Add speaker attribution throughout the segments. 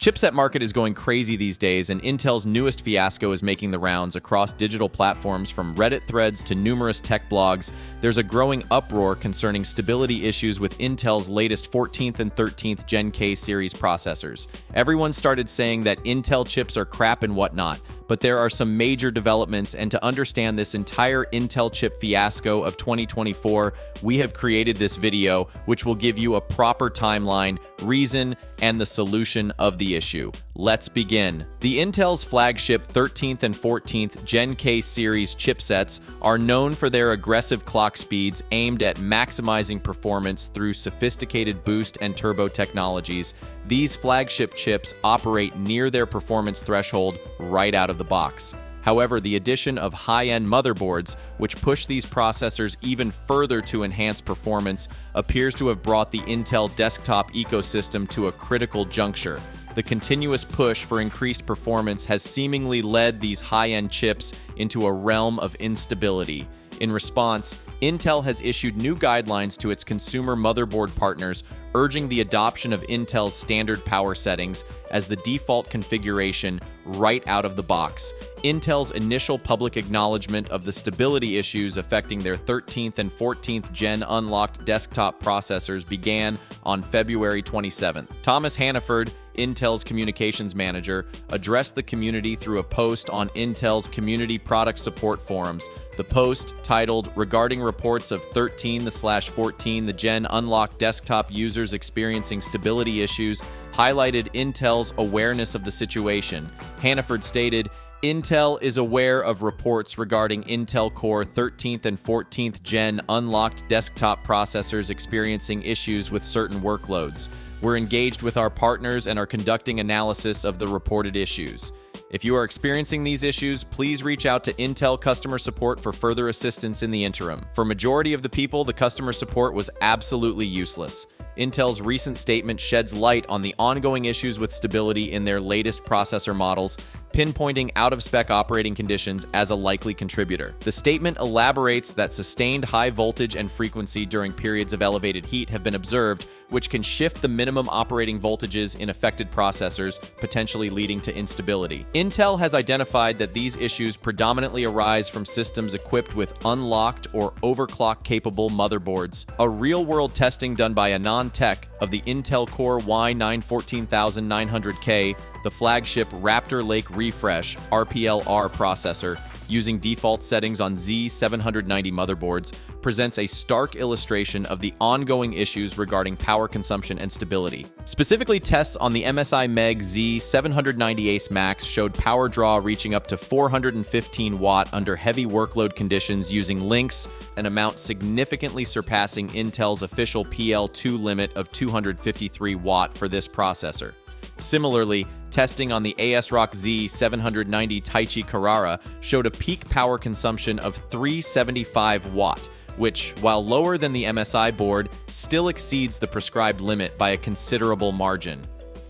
Speaker 1: Chipset market is going crazy these days, and Intel's newest Fiasco is making the rounds across digital platforms from Reddit threads to numerous tech blogs. There's a growing uproar concerning stability issues with Intel's latest 14th and 13th Gen K series processors. Everyone started saying that Intel chips are crap and whatnot, but there are some major developments, and to understand this entire Intel chip fiasco of 2024, we have created this video, which will give you a proper timeline, reason, and the solution of the issue. Let's begin. The Intel's flagship 13th and 14th Gen K series chipsets are known for their aggressive clock speeds aimed at maximizing performance through sophisticated boost and turbo technologies. These flagship chips operate near their performance threshold right out of the box. However, the addition of high-end motherboards, which push these processors even further to enhance performance, appears to have brought the Intel desktop ecosystem to a critical juncture. The continuous push for increased performance has seemingly led these high-end chips into a realm of instability. In response, Intel has issued new guidelines to its consumer motherboard partners, urging the adoption of Intel's standard power settings as the default configuration right out of the box. Intel's initial public acknowledgement of the stability issues affecting their 13th and 14th Gen unlocked desktop processors began on February 27th. Thomas Hannaford, Intel's communications manager, addressed the community through a post on Intel's community product support forums. The post, titled "Regarding Reports of 13/14 the Gen Unlocked Desktop Users Experiencing Stability Issues," highlighted Intel's awareness of the situation. Hannaford stated, "Intel is aware of reports regarding Intel Core 13th and 14th Gen unlocked desktop processors experiencing issues with certain workloads. We're engaged with our partners and are conducting analysis of the reported issues. If you are experiencing these issues, please reach out to Intel customer support for further assistance in the interim." For majority of the people, the customer support was absolutely useless. Intel's recent statement sheds light on the ongoing issues with stability in their latest processor models, pinpointing out-of-spec operating conditions as a likely contributor. The statement elaborates that sustained high voltage and frequency during periods of elevated heat have been observed, which can shift the minimum operating voltages in affected processors, potentially leading to instability. Intel has identified that these issues predominantly arise from systems equipped with unlocked or overclock-capable motherboards. A real-world testing done by Anon Tech of the Intel Core i9-14900K, the flagship Raptor Lake Refresh (RPLR) processor, using default settings on Z790 motherboards, presents a stark illustration of the ongoing issues regarding power consumption and stability. Specifically, tests on the MSI Meg Z790 Ace Max showed power draw reaching up to 415 watt under heavy workload conditions using links, an amount significantly surpassing Intel's official PL2 limit of 253 watt for this processor. Similarly, testing on the ASRock Z790 Taichi Carrara showed a peak power consumption of 375 watt, which, while lower than the MSI board, still exceeds the prescribed limit by a considerable margin.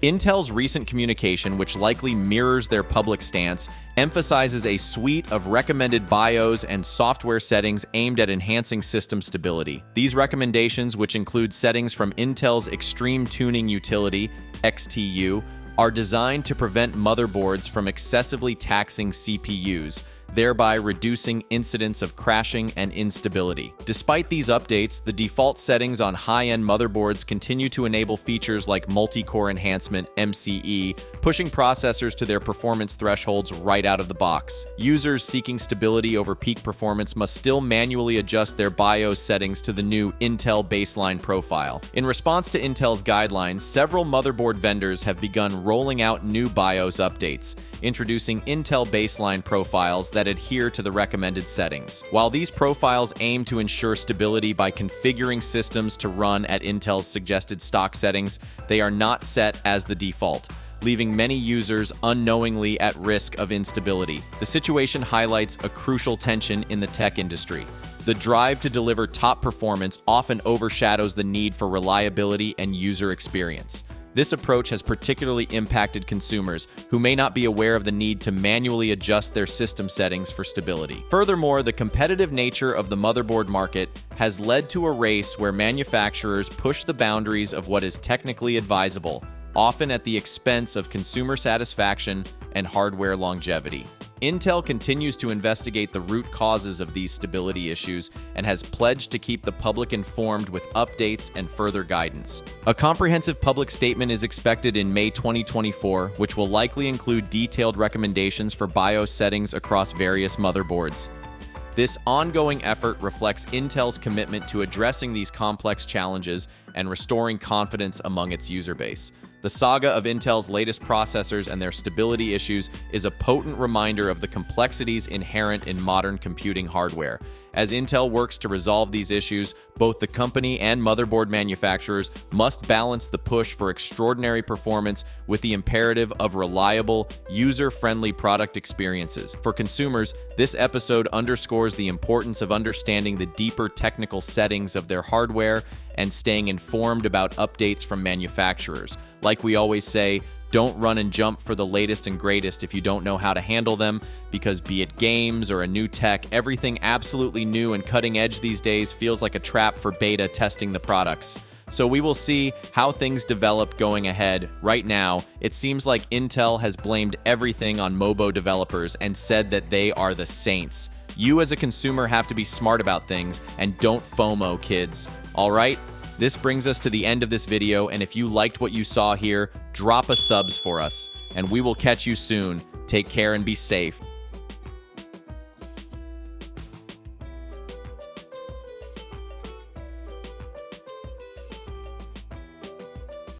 Speaker 1: Intel's recent communication, which likely mirrors their public stance, emphasizes a suite of recommended BIOS and software settings aimed at enhancing system stability. These recommendations, which include settings from Intel's Extreme Tuning Utility, XTU, are designed to prevent motherboards from excessively taxing CPUs, thereby reducing incidents of crashing and instability. Despite these updates, the default settings on high-end motherboards continue to enable features like multi-core enhancement (MCE), pushing processors to their performance thresholds right out of the box. Users seeking stability over peak performance must still manually adjust their BIOS settings to the new Intel baseline profile. In response to Intel's guidelines, several motherboard vendors have begun rolling out new BIOS updates, introducing Intel baseline profiles that adhere to the recommended settings. While these profiles aim to ensure stability by configuring systems to run at Intel's suggested stock settings, they are not set as the default, leaving many users unknowingly at risk of instability. The situation highlights a crucial tension in the tech industry. The drive to deliver top performance often overshadows the need for reliability and user experience. This approach has particularly impacted consumers who may not be aware of the need to manually adjust their system settings for stability. Furthermore, the competitive nature of the motherboard market has led to a race where manufacturers push the boundaries of what is technically advisable. often at the expense of consumer satisfaction and hardware longevity. Intel continues to investigate the root causes of these stability issues and has pledged to keep the public informed with updates and further guidance. A comprehensive public statement is expected in May 2024, which will likely include detailed recommendations for BIOS settings across various motherboards. This ongoing effort reflects Intel's commitment to addressing these complex challenges and restoring confidence among its user base. The saga of Intel's latest processors and their stability issues is a potent reminder of the complexities inherent in modern computing hardware. As Intel works to resolve these issues, both the company and motherboard manufacturers must balance the push for extraordinary performance with the imperative of reliable, user-friendly product experiences. For consumers, this episode underscores the importance of understanding the deeper technical settings of their hardware and staying informed about updates from manufacturers. Like we always say, don't run and jump for the latest and greatest if you don't know how to handle them, because be it games or a new tech, everything absolutely new and cutting edge these days feels like a trap for beta testing the products. So we will see how things develop going ahead. Right now, it seems like Intel has blamed everything on MOBO developers and said that they are the saints. You as a consumer have to be smart about things and don't FOMO, kids. All right? This brings us to the end of this video, and if you liked what you saw here, drop a subs for us, and we will catch you soon. Take care and be safe.